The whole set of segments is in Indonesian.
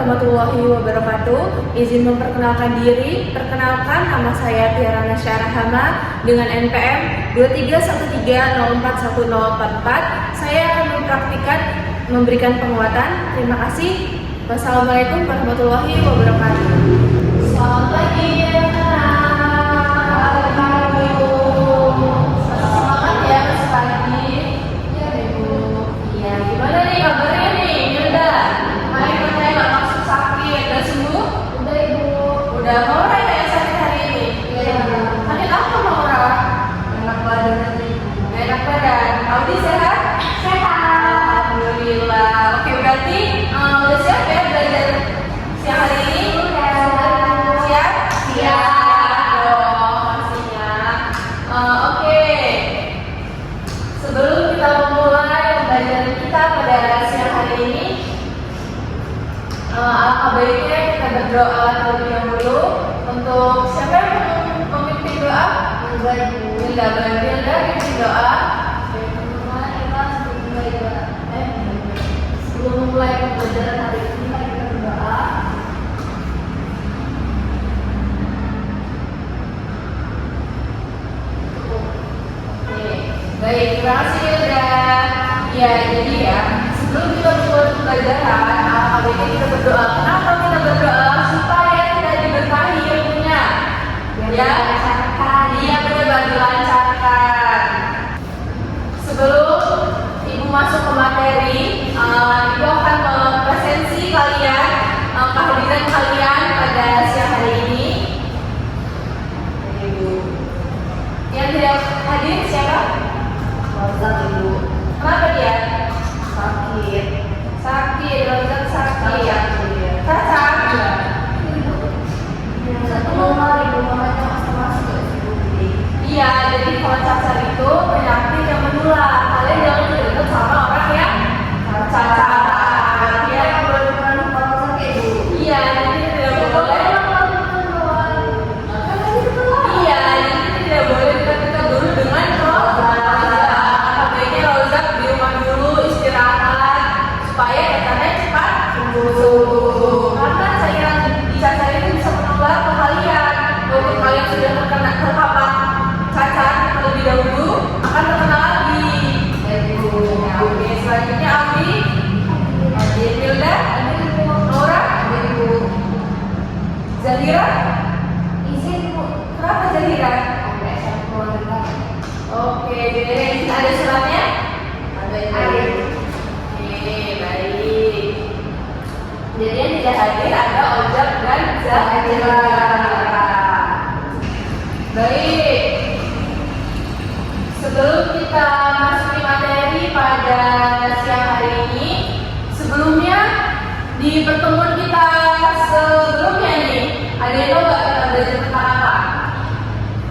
warahmatullahi wabarakatuh. Izin memperkenalkan diri. Perkenalkan, nama saya Tiara Nasya Rahama dengan NPM 2313041044. Saya akan memberikan penguatan. Terima kasih. Wassalamualaikum warahmatullahi wabarakatuh. Selamat pagi. Udah mau ya sakit hari ini? Iya. Sakit apa Maura? Enak badan nanti. Enak badan. Audi sehat? Sehat. Alhamdulillah. Oke, berarti udah siap ya belajar siang hari ini? Udah. Siap? Siap. Dong, pastinya. Oke. Sebelum kita memulai pembelajaran kita pada siang hari ini, alangkah baiknya kita berdoa terlebih dahulu. Untuk siapa yang memimpin doa? Bila pimpin doa. Sebelum memulai pembelajaran hari ini, mari kita berdoa. Oke, baik, terima kasih Hilda. Ya, jadi ya, sebelum kita memulai pembelajaran, alangkah baiknya kita berdoa. Kenapa kita berdoa? Supaya kita diberkahi ilmunya. Ya, iya benar, dilancarkan. Sebelum Ibu masuk ke materi, Ibu akan mempresentasi kalian, kehadiran kalian pada siang hari ini. Ibu, yang tidak hadir siapa? Rozak Ibu. Kenapa dia? Sakit. Rozak sakit. Cacat. Iya, jadi kalau cacar itu penyakit yang menular. Kalian jangan dekat sama orang yang cacat. Iya, iya, jadi tidak boleh. Iya, jadi tidak boleh dekat dulu dengan rozak. Baiknya rozak di rumah dulu istirahat supaya katanya cepat sembuh. Karena cairan di cacar itu bisa menular ke kalian. Walaupun kalian sudah terpapar cacar terlebih dahulu, akan terkena lagi. Oke, selanjutnya Abi, Hilda, Nora, Zahira. Izin Bu. Kenapa Zahira? Oke, jadi ada suratnya? Ada. Oke, baik. Jadi yang tidak hadir ada Ojak dan Zahira. Baik. Sebelum kita masuki materi pada siang hari ini, sebelumnya di pertemuan kita sebelumnya nih, ada yang tahu nggak kita belajar tentang apa?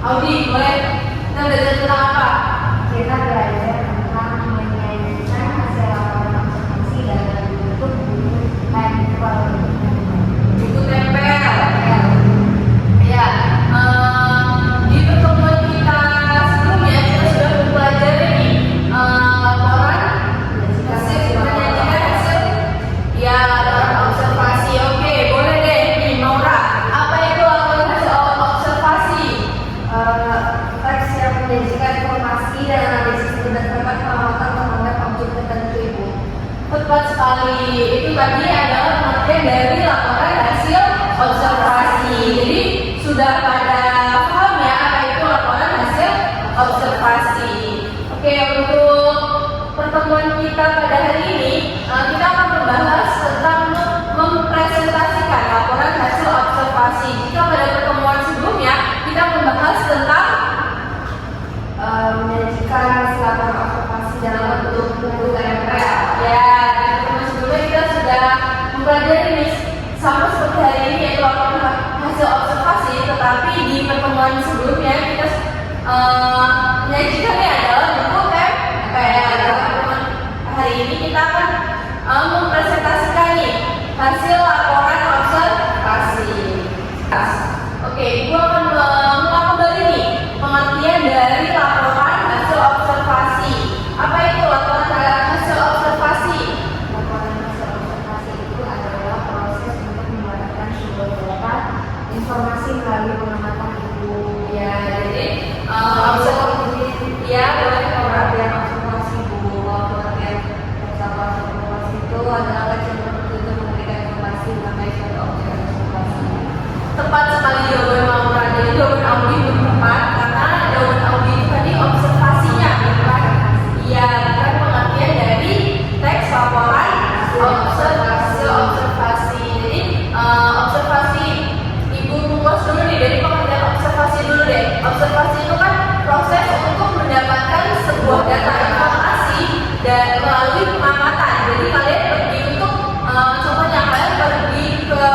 Audi, boleh kita belajar tentang apa? Kita belajar tentang menyajikan hasil laporan observasi dalam bentuk buku tempel. Buku tempel. Ya. Di pertemuan kita sebelumnya kita sudah mempelajari nih laporan menyajikan hasil ya laporan observasi. Oke, boleh deh nih Maura. Apa itu laporan hasil observasi? Teks yang menyajikan informasi dan analisis berdasarkan pengamatan terhadap objek tertentu Ibu. Tepat sekali. Itu tadi adalah pengertian dari laporan hasil observasi. Jadi sudah pada paham ya apa itu laporan hasil observasi. Oke, untuk pertemuan kita pada hari ini kita akan membahas tentang mempresentasikan laporan hasil observasi. Jika pada pertemuan sebelumnya kita membahas tentang Menyajikan hasil laporan observasi dalam bentuk buku tempel. ya, di pertemuan sebelumnya kita sudah mempelajari nih sama seperti hari ini yaitu laporan hasil observasi, tetapi di pertemuan sebelumnya kita menyajikannya adalah bentuk tempel. Dalam pertemuan hari ini kita akan mempresentasikan nih hasil laporan observasi. Oke, Ibu akan mengulang kembali nih pengertian dari laporan hasil observasi. Apa itu laporan hasil observasi? Laporan hasil observasi itu adalah proses Tepat sekali jawaban Maura. Jadi jawaban Audi belum tepat karena jawaban Audi itu tadi observasinya, bukan? Iya, bukan pengertian dari teks laporan observasi. Jadi observasi ibu rumus dulu nih, dari pengertian observasi dulu deh. Observasi itu kan proses untuk mendapatkan sebuah data informasi dan melalui pengamatan. Jadi kalian pergi untuk contohnya kalian pergi ke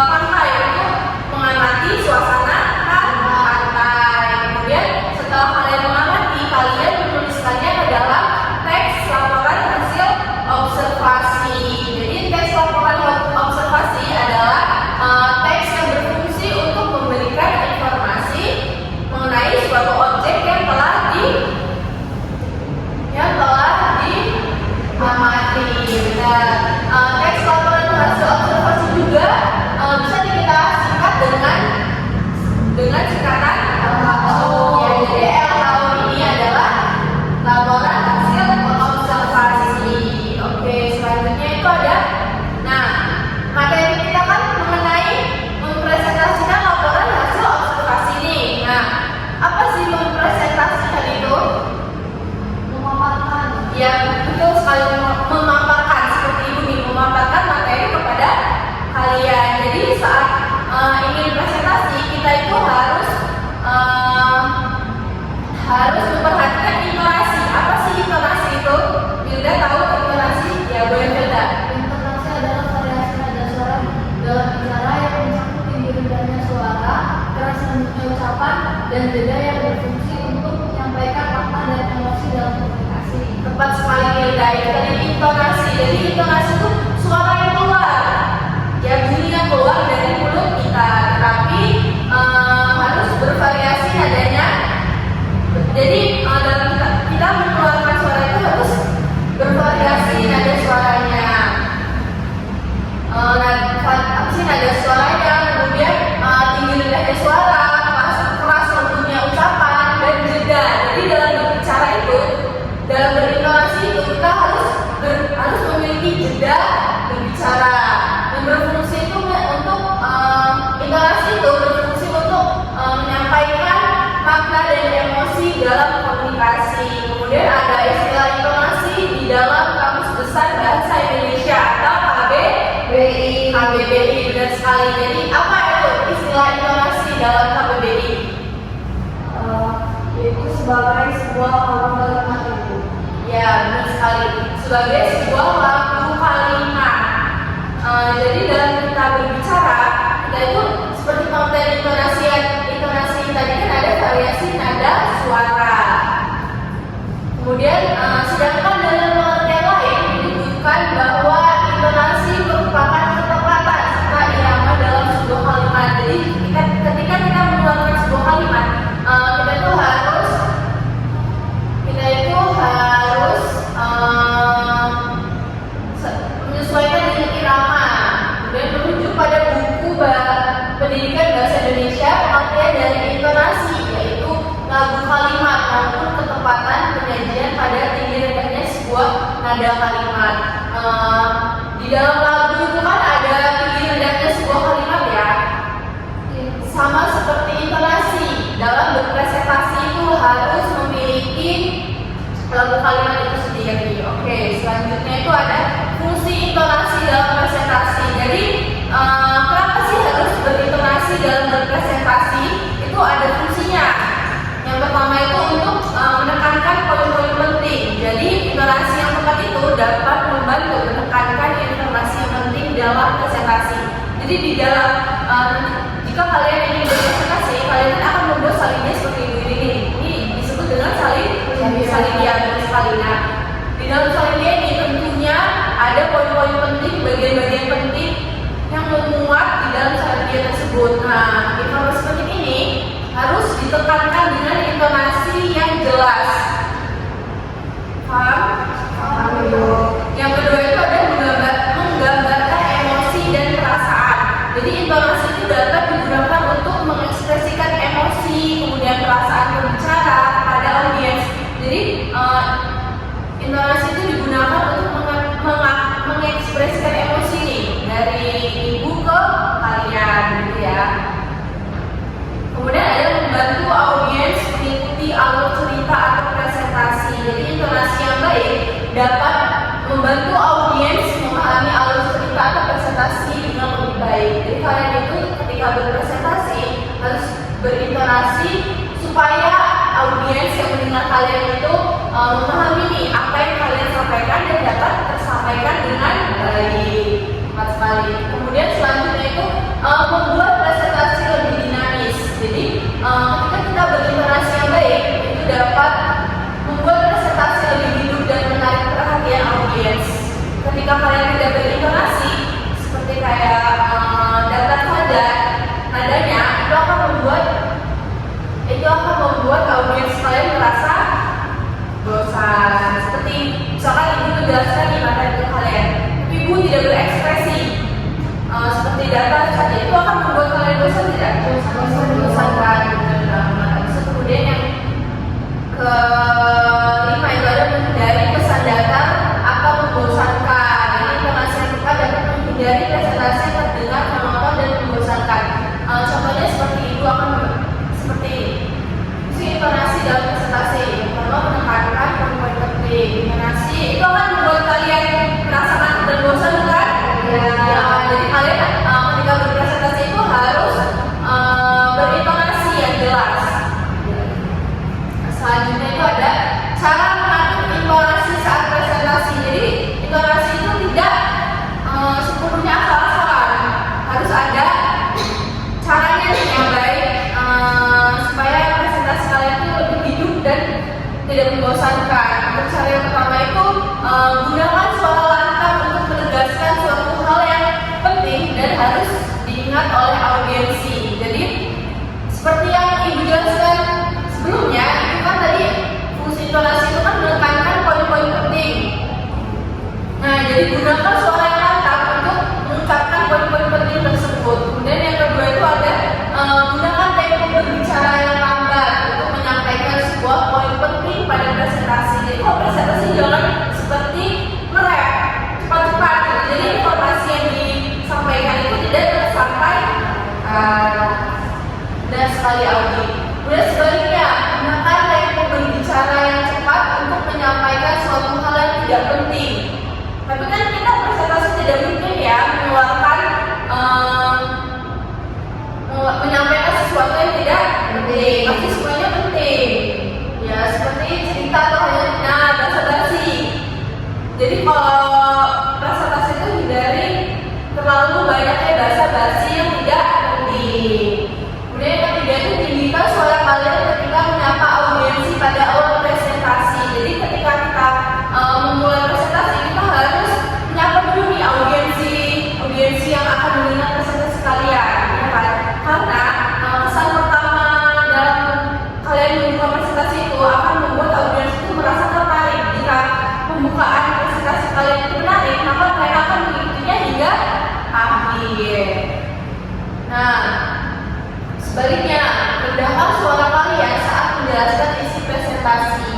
pantai untuk mengamati suasana pantai. Kemudian setelah kalian mengamati, kalian menuliskannya ke dalam teks laporan hasil observasi. Jadi teks laporan observasi adalah teks yang berfungsi untuk memberikan informasi mengenai suatu objek yang telah diamati. Dan teks laporan hasil observasi juga bisa kita singkat dengan singkatan LHO. Ya, jadi LHO ini adalah laporan hasil observasi. Oke, selanjutnya itu ada. Nah, materi kita kan mengenai mempresentasikan laporan hasil observasi ini. Nah, apa sih mempresentasikan itu? Memaparkan. Ya, betul sekali, memaparkan seperti itu nih, memaparkan materi kepada kalian. Jadi saat ingin presentasi, kita itu harus memperhatikan intonasi. Apa sih intonasi itu? Hilda tahu intonasi? Ya, boleh Hilda. Intonasi adalah variasi nada suara dalam bicara yang mencakup tinggi rendahnya suara, keras lembutnya ucapan, dan jeda yang berfungsi untuk menyampaikan makna dan emosi dalam komunikasi. Tepat sekali Hilda. Itu tadi intonasi. Jadi intonasi itu suara yang keluar, ya bunyi yang keluar dari mulut kita. Tapi harus bervariasi nadanya. Jadi dalam kita mengeluarkan suara itu harus bervariasi nada suaranya. Nada suaranya, kemudian tinggi rendahnya suara, keras lembutnya ucapan, dan jeda. Jadi dalam berbicara itu, dalam berintonasi itu kita harus memiliki jeda berbicara. Dan berfungsi itu untuk intonasi itu berfungsi untuk menyampaikan makna dan emosi dalam komunikasi. Kemudian ada istilah intonasi di dalam Kamus Besar Bahasa Indonesia atau KBBI. Benar sekali. Jadi apa itu istilah intonasi dalam KBBI? Yaitu sebagai sebuah lagu kalimat itu. Ya, benar sekali. Sebagai sebuah lagu kalimat. Jadi dalam kita berbicara, kita itu seperti pengertian intonasi tadi kan ada variasi nada suara. Kemudian sedangkan dalam pengertian lain menyebutkan bahwa intonasi merupakan ketepatan serta irama dalam sebuah kalimat. Jadi ketika kita mengeluarkan sebuah kalimat, kita itu harus menyesuaikan dengan irama. Kemudian merujuk pada buku pendidikan bahasa Indonesia, pengertian dari intonasi yaitu lagu kalimat namun ketepatan penyajian pada tinggi rendahnya sebuah nada kalimat. Di dalam lagu itu kan ada tinggi rendahnya sebuah kalimat ya. Sama seperti intonasi, dalam berpresentasi itu harus memiliki lagu kalimat itu sendiri. Oke, selanjutnya itu ada fungsi intonasi dalam presentasi. Jadi kenapa sih harus berintonasi dalam berpresentasi? Itu ada fungsinya. Yang pertama itu untuk menekankan poin-poin penting. Jadi intonasi yang tepat itu dapat membantu menekankan informasi yang penting dalam presentasi. Jadi di dalam jika kalian ingin berpresentasi, kalian akan membuat salinnya seperti ini. Ini disebut dengan salindia. Nah, di dalam salindia ini tentunya ada poin-poin penting, bagian-bagian penting yang memuat di dalam salindia tersebut. Nah, informasi penting ini harus ditekankan dengan intonasi yang jelas. Paham? Yang kedua itu ada menggambarkan emosi dan perasaan. Jadi intonasi itu dapat digunakan untuk mengekspresikan emosi, kemudian perasaan pembicara pada audiens. Jadi intonasi itu digunakan untuk mengekspresikan emosi nih dari ibu ke kalian, gitu ya. alur cerita atau presentasi. Jadi intonasi yang baik dapat membantu audiens memahami alur cerita atau presentasi dengan lebih baik. Jadi kalian itu ketika berpresentasi harus berintonasi supaya audiens yang mendengar kalian itu memahami nih apa yang kalian sampaikan dan dapat tersampaikan dengan baik. Tepat sekali. Kemudian selanjutnya itu membuat presentasi lebih dinamis. Jadi ketika kita berintonasi yang baik itu dapat membuat presentasi lebih hidup dan menarik perhatian audiens. Ketika kalian tidak berintonasi seperti kayak datar saja nadanya, itu akan membuat audiens kalian merasa bosan. Seperti misalkan ibu menjelaskan di materi ke kalian, tapi ibu tidak berekspresi seperti datar saja, itu akan membuat kalian bosan tidak? Bosan kan? Kemudian yang kelima itu ada menghindari pesan datar atau membosankan. Jadi intonasi yang tepat dapat menghindari presentasi yang terdengar monoton dan membosankan. Contohnya seperti itu akan seperti intonasi dalam presentasi. Pertama menekankan poin-poin penting. Intonasi itu akan membuat kalian merasa ngantuk dan bosan kan? Ya. Jadi kalian ketika berpresentasi itu harus berintonasi yang jelas. Selanjutnya itu ada cara mengatur intonasi saat presentasi. Jadi intonasi itu tidak sepenuhnya asal-asalan, harus ada caranya yang baik supaya presentasi kalian itu lebih hidup dan tidak membosankan. Untuk cara yang pertama itu gunakan suara lantang untuk menegaskan suatu hal yang penting dan harus diingat oleh audiensi. Jadi seperti yang ibu jelaskan sebelumnya, itu kan tadi fungsi intonasi itu kan menekankan poin-poin penting. Nah, jadi gunakan suara yang lantang untuk mengucapkan poin-poin penting tersebut. Kemudian yang kedua itu ada gunakan tempo berbicara yang lambat untuk menyampaikan sebuah poin penting pada presentasi. Jadi kalau presentasi jangan seperti nge-rap cepat-cepat gitu. Jadi informasi yang disampaikan itu tidak tersampai dan sekali audi. Kemudian sebaliknya, gunakan tempo berbicara yang cepat untuk menyampaikan suatu hal yang tidak penting. Tapi kan kita presentasi tidak mungkin ya menyampaikan sesuatu yang tidak penting. Pasti semuanya penting. Ya seperti cerita atau hanya basa-basi. Jadi kalau presentasi itu hindari terlalu banyaknya basa-basi yang tidak penting. Kemudian yang ketiga itu tinggikan suara kalian ketika menyapa audiensi pada awal presentasi. Jadi ketika kita memulai presentasi, kita harus menyapa dulu nih audiensi yang akan mendengar presentasi kalian, ya kan? Karena kesan pertama dalam kalian membuka presentasi itu akan membuat audiens itu merasa tertarik. Jika pembukaan presentasi kalian itu menarik, maka mereka akan mengikutinya hingga akhir. Nah, sebaliknya, rendahkan suara kalian saat menjelaskan isi presentasi.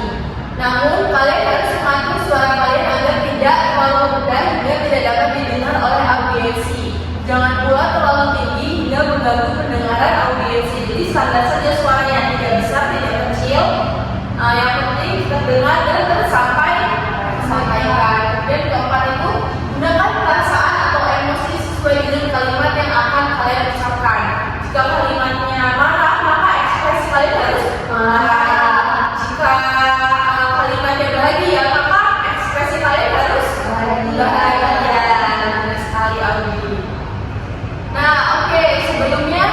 Namun, kalian harus mengatur suara kalian agar tidak terlalu rendah hingga tidak dapat didengar oleh audiensi. Jangan pula terlalu tinggi hingga mengganggu pendengaran audiensi. Jadi standar saja suaranya, tidak besar, tidak kecil. Yang penting terdengar dan tersampaikan. Dan keempat itu, gunakan perasaan atau emosi sesuai dengan kalimat yang akan kalian ucapkan. Jika kalimatnya marah, maka ekspresi kalian harus marah. Jika kalimatnya bahagia, maka ekspresi kalian harus bahagia. Benar sekali, Audi. Nah, oke, sebelumnya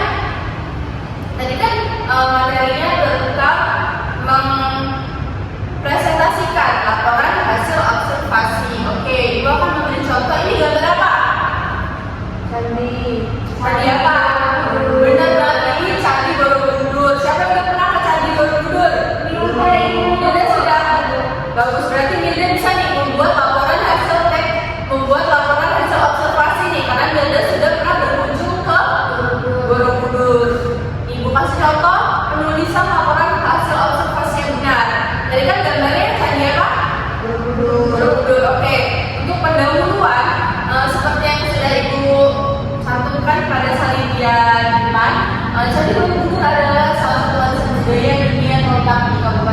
tadi kan materinya tentang mempresentasikan laporan hasil observasi. Oke, ibu akan memberi contoh. Ini gambar apa? Candi apa? Benar banget, ini Candi Borobudur. Siapa yang udah pernah ke Candi Borobudur? Milda sudah. Bagus, berarti Milda bisa nih membuat laporan hasil observasi nih, karena Milda sudah pernah berkunjung ke Borobudur. Ibu kasih contoh penulisan laporan hasil observasi yang benar. Tadi kan gambarnya Candi apa? Borobudur. Oke, untuk pendahuluan seperti yang sudah ibu cantumkan pada salinan depan, Candi Borobudur adalah salah satu warisan budaya dunia terletak di Kabupaten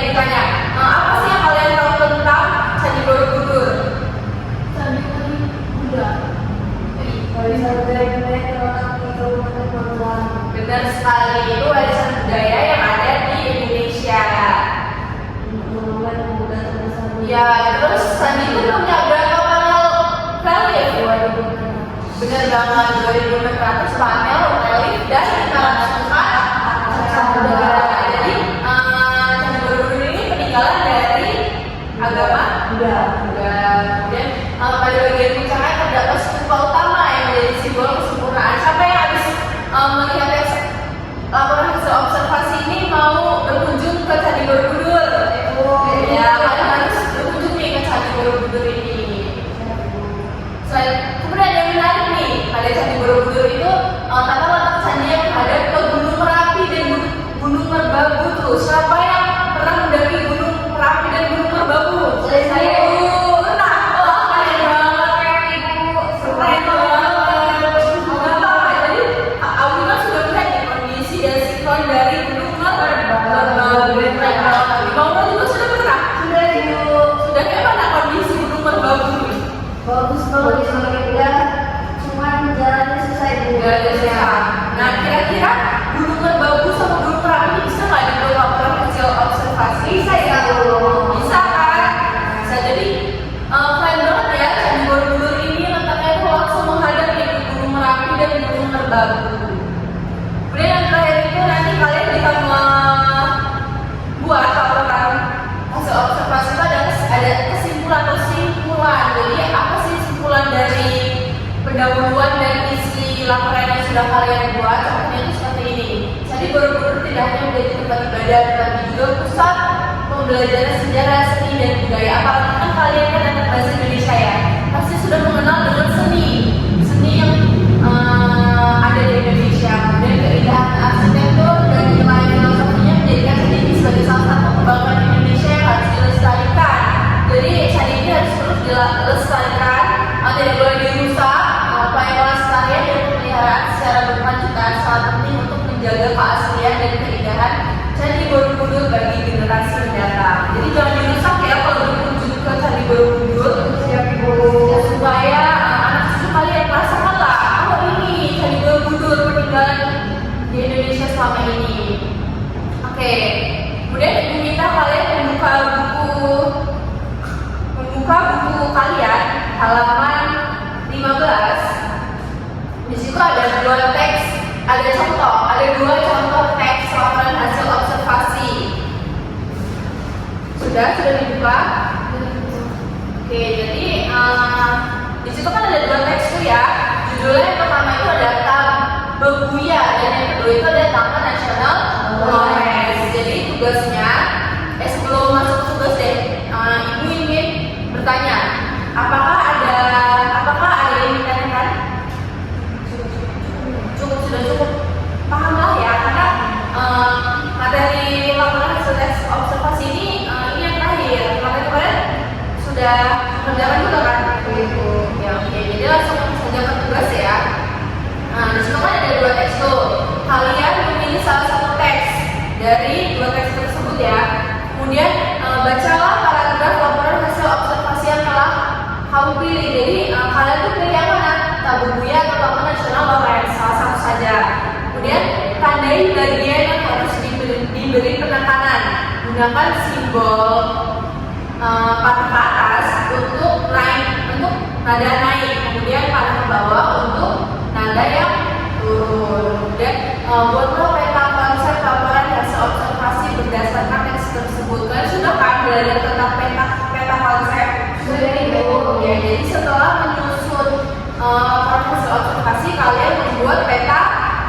ditanya, apa sih yang kalian tahu tentang Candi Borobudur? Candi Buddha. Warisan budaya terletak di Kabupaten Magelang. Benar sekali, itu warisan budaya yang ada di Indonesia. Monumen pemuda terbesar. Ya, terus Candi itu punya berapa panel relief? 2000 Benar banget, 2.600 panel relief dan 504 budaya. Jadi Candi Borobudur ini peninggalan dari agama Buddha. Buddha. Kemudian pada bagian puncaknya terdapat stupa utama yang menjadi simbol kesempurnaan. Siapa yang habis melihat laporan hasil observasi ini mau berkunjung ke Candi Borobudur? Ya, kalian harus berkunjung nih ke Candi Borobudur ini. Kemudian ada yang menarik nih, pada Candi Borobudur itu tata letak candinya menghadap ke Gunung Merapi dan Gunung Merbabu tuh. Siapa yang pernah mendaki Gunung Merapi dan Gunung Merbabu? Saya pernah. Wah, keren banget ibu. Keren banget. Jadi Aulina sudah melihat nih kondisi dan siklon dari Gunung Merbabu. Mauna juga sudah pernah. Sudah ibu. Sudah kayak mana kondisi Gunung Merbabu nih? Bagus banget ya. Cuman jalannya susah ibu. Gak ada susah. Nah, kira-kira Gunung Merbabu sama Gunung Merapi ini bisa nggak dibawa laporan hasil observasi? Bisa ya bu. Bisa kan? Bisa. Jadi keren banget ya, Candi Borobudur ini letaknya itu langsung menghadap ke Gunung Merapi dan Gunung Merbabu. Kemudian yang terakhir itu nanti kalian bisa membuat laporan hasil observasi itu ada kesimpulan. Jadi apa sih kesimpulan dari pendahuluan dan isi laporan yang sudah kalian buat? Contohnya itu seperti ini. Candi Borobudur tidak hanya menjadi tempat ibadah, tetapi juga pusat pembelajaran sejarah, seni dan budaya. Apalagi kan kalian kan anak bahasa Indonesia ya, pasti sudah mengenal dengan seni yang ada di Indonesia. Kemudian keindahan arsitektur dan nilai filosofinya menjadikan candi ini sebagai salah satu kebanggaan Indonesia yang harus dilestarikan. Jadi candi ini harus terus dilestarikan, tidak boleh dirusak. Upaya pelestarian dan pemeliharaan secara berkelanjutan sangat penting untuk menjaga keaslian dan keindahan Candi Borobudur bagi generasi mendatang. Jadi jangan dirusak ya kalau berkunjung ke Candi Borobudur. Siap ibu. Ya, supaya anak cucu kalian merasakanlah, oh ini Candi Borobudur peninggalan di Indonesia selama ini. Oke, kemudian ibu minta kalian membuka buku kalian halaman 15. Di situ ada dua contoh teks laporan hasil observasi. Sudah dibuka? Oke, jadi di situ kan ada dua teks tuh ya. Judulnya yang pertama itu ada Tabebuya dan yang kedua itu ada Taman Nasional Flores. Jadi tugasnya, sebelum masuk tugas deh, ibu ingin bertanya, apakah ada yang ditanyakan? Sudah cukup paham lah ya, karena materi laporan hasil tes observasi ini yang terakhir. Materi kemarin sudah mengerjakan juga kan? Ya, oke. Jadi langsung saja ke tugas ya. Nah, di situ kan ada dua teks tuh. Kalian memilih salah satu teks dari dua teks tersebut ya. Kemudian bacalah paragraf laporan hasil observasi yang telah kamu pilih. Jadi kalian tuh pilih yang mana? Tabebuya atau Taman Nasional Flores, salah satu saja. Kemudian tandai bagian yang harus diberi penekanan. Gunakan simbol panah ke atas untuk nada naik, kemudian panah ke bawah untuk nada yang turun. Kemudian buatlah peta konsep laporan hasil observasi berdasarkan teks tersebut. Kalian sudah kan belajar tentang peta konsep? Sudah ibu. Ya, jadi setelah menyusun laporan hasil observasi, kalian membuat peta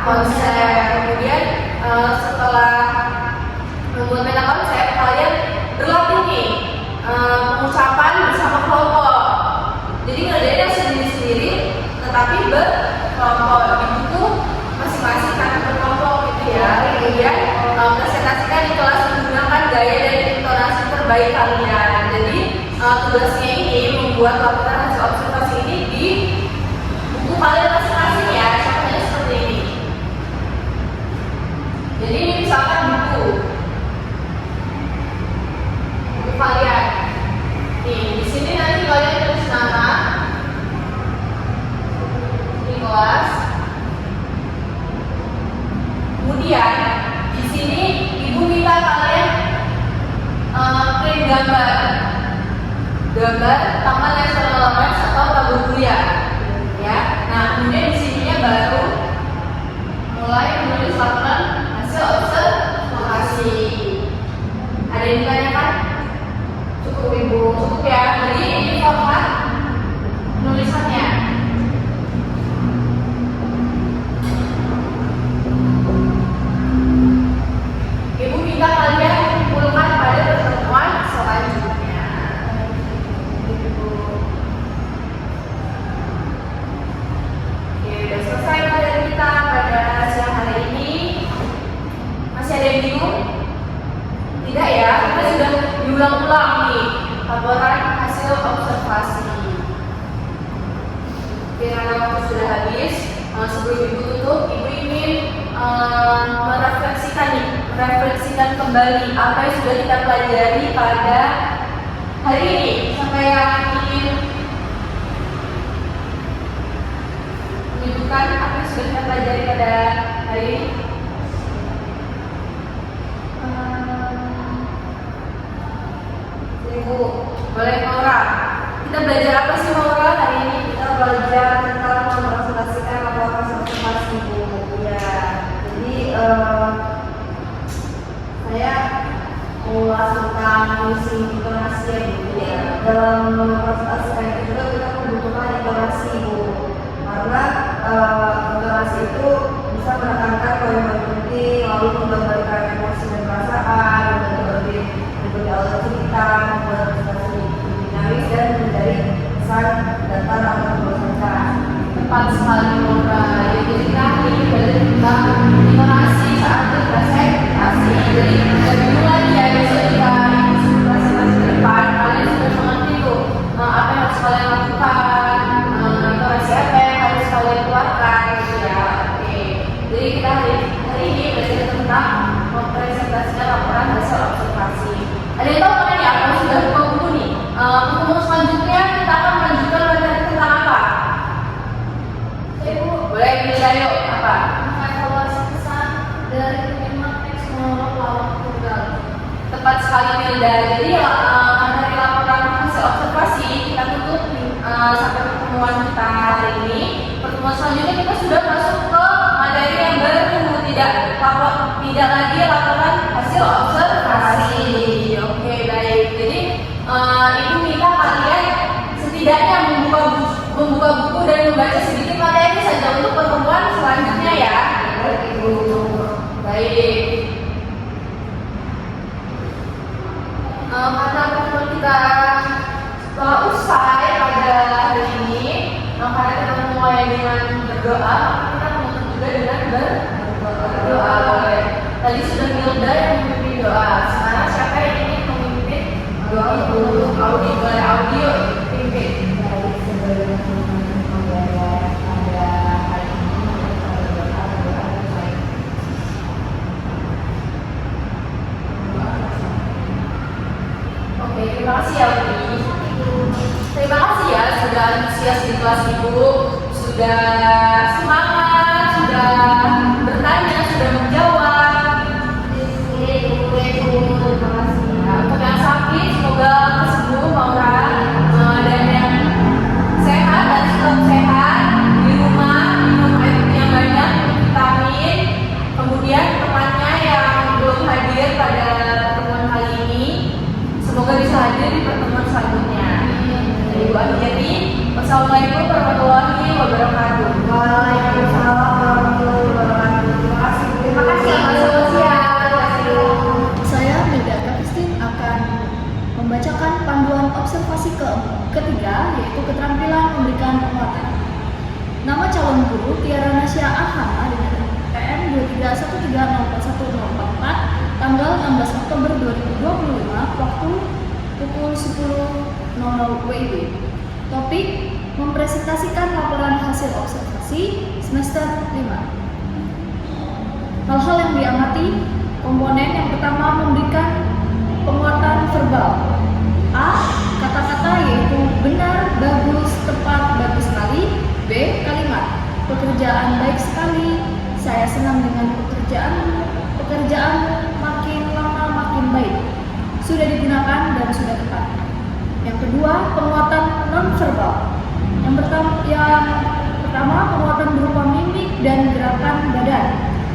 konsep. Kemudian setelah membuat peta konsep, kalian berlatih nih pengucapan bersama kelompok. Jadi ngerjainnya sendiri-sendiri, tetapi berkelompok. Itu masing-masing kan berkelompok gitu ya. Kemudian presentasikan di kelas menggunakan gaya dan intonasi terbaik kalian. Jadi tugasnya ini membuat laporan hasil observasi ini di buku kalian masing-masing ya. Contohnya seperti ini. Jadi ini misalkan buku. Kemudian di sini ibu minta kalian print gambar Taman Nasional Lawrence atau Labu Buaya, ya. Nah, kemudian di sininya baru mulai menulis laporan hasil observasi. Ada yang ditanyakan? Cukup Ibu. Cukup ya. Jadi ini format penulisannya. Ibu minta kalian kumpulkan pada pertemuan selanjutnya. Oke, udah selesai materi kita pada siang hari ini. Masih ada yang bingung? Tidak ya, kita sudah diulang-ulang nih laporan hasil observasi. Oke, karena waktu sudah habis, sebelum ibu tutup, ibu ingin merefleksikan kembali apa yang sudah kita pelajari pada hari ini. Sampai yang ingin menunjukkan apa yang sudah kita pelajari pada hari ini. Ibu, boleh Maura. Kita belajar apa sih Maura hari ini? Kita belajar tentang merepresentasikan laporan observasi Bu. Ya, jadi saya mengulas tentang misi intonasi ya Bu. Ya, dalam merepresentasikan itu juga kita membutuhkan intonasi Bu. Karena intonasi itu bisa menekankan poin-poin penting, lalu menggambarkan emosi dan perasaan, berbagai alur cerita, membuat presentasi dinamis dan menjadi pesan datar atau membosankan. Tepat sekali Maura. Jadi kita hari ini belajar tentang intonasi saat berpresentasi. Jadi lebih lagi ya, besok kita presentasi ke depan kalian sudah mengerti tuh apa yang harus kalian lakukan, intonasi apa yang harus kalian keluarkan gitu ya. Oke. Jadi kita hari ini belajar tentang mempresentasikan laporan hasil observasi. Ada yang tahu mana ya? Kalau sudah buka buku nih, pertemuan selanjutnya kita akan melanjutkan materi tentang apa? Ibu, Boleh pilih ayo apa? mengevaluasi pesan dari penerimaan teknologi lawan tunggal. Tepat sekali Milda. Jadi materi laporan hasil observasi kita tutup sampai pertemuan kita hari ini. Pertemuan selanjutnya kita sudah masuk ke materi yang baru, tidak lagi laporan hasil observasi. Oke, baik. Jadi ibu minta kalian setidaknya membuka buku dan membaca sedikit materi saja untuk pertemuan selanjutnya ya. Baik. Karena pertemuan kita telah usai pada hari ini, karena kita memulai dengan berdoa, kita menutup juga dengan berdoa. Boleh. Tadi sudah Milda yang memimpin doa. Sekarang siapa yang ingin memimpin doa untuk audio? Boleh audio pimpin. Oke, terima kasih ya Uni. Terima kasih ya sudah antusias di kelas ibu, sudah semangat, sudah bertanya, sudah menjawab. Untuk yang sakit semoga sembuh Maura, dan yang sehat dan tetap sehat di rumah, minum air putih yang banyak, minum vitamin. Kemudian temannya yang belum hadir pada pertemuan kali ini, semoga bisa hadir di pertemuan selanjutnya. Jadi ibu akhiri, wassalamualaikum warahmatullahi wabarakatuh. Waalaikumsalam warahmatullahi wabarakatuh. Terima kasih. Selamat siang. Saya Milda Kristin akan membacakan panduan observasi ketiga, yaitu keterampilan memberikan penguatan. Nama calon guru Tiara Nasya Ahana dengan PM 2313041044 tanggal 16 Oktober 2025, waktu pukul 10.00 WIB. Topik: mempresentasikan laporan hasil observasi semester 5. Hal-hal yang diamati. Komponen yang pertama memberikan penguatan verbal. A. Kata-kata yaitu benar, bagus, tepat, bagus sekali. B. Kalimat: pekerjaan baik sekali, saya senang dengan pekerjaan pekerjaan makin lama makin baik. Sudah digunakan dan sudah tepat. Yang kedua, penguatan nonverbal. Yang pertama penguatan berupa mimik dan gerakan badan.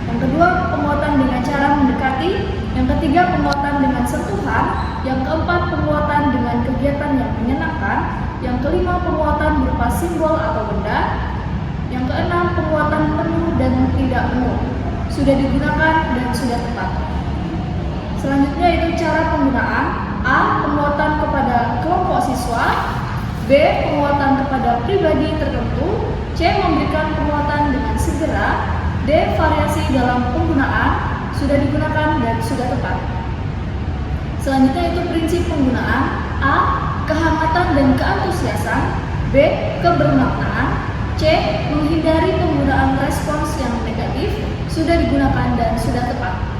Yang kedua, penguatan dengan cara mendekati. Yang ketiga, penguatan dengan sentuhan. Yang keempat, penguatan dengan kegiatan yang menyenangkan. Yang kelima, penguatan berupa simbol atau benda. Yang keenam, penguatan penuh dan tidak penuh. Sudah digunakan dan sudah tepat. Selanjutnya itu cara penggunaan. A. Penguatan kepada kelompok siswa. B. Penguatan kepada pribadi tertentu. C. Memberikan penguatan dengan segera. D. Variasi dalam penggunaan. Sudah digunakan dan sudah tepat. Selanjutnya itu prinsip penggunaan. A. Kehangatan dan keantusiasan. B. Kebermaknaan. C. Menghindari penggunaan respons yang negatif. Sudah digunakan dan sudah tepat.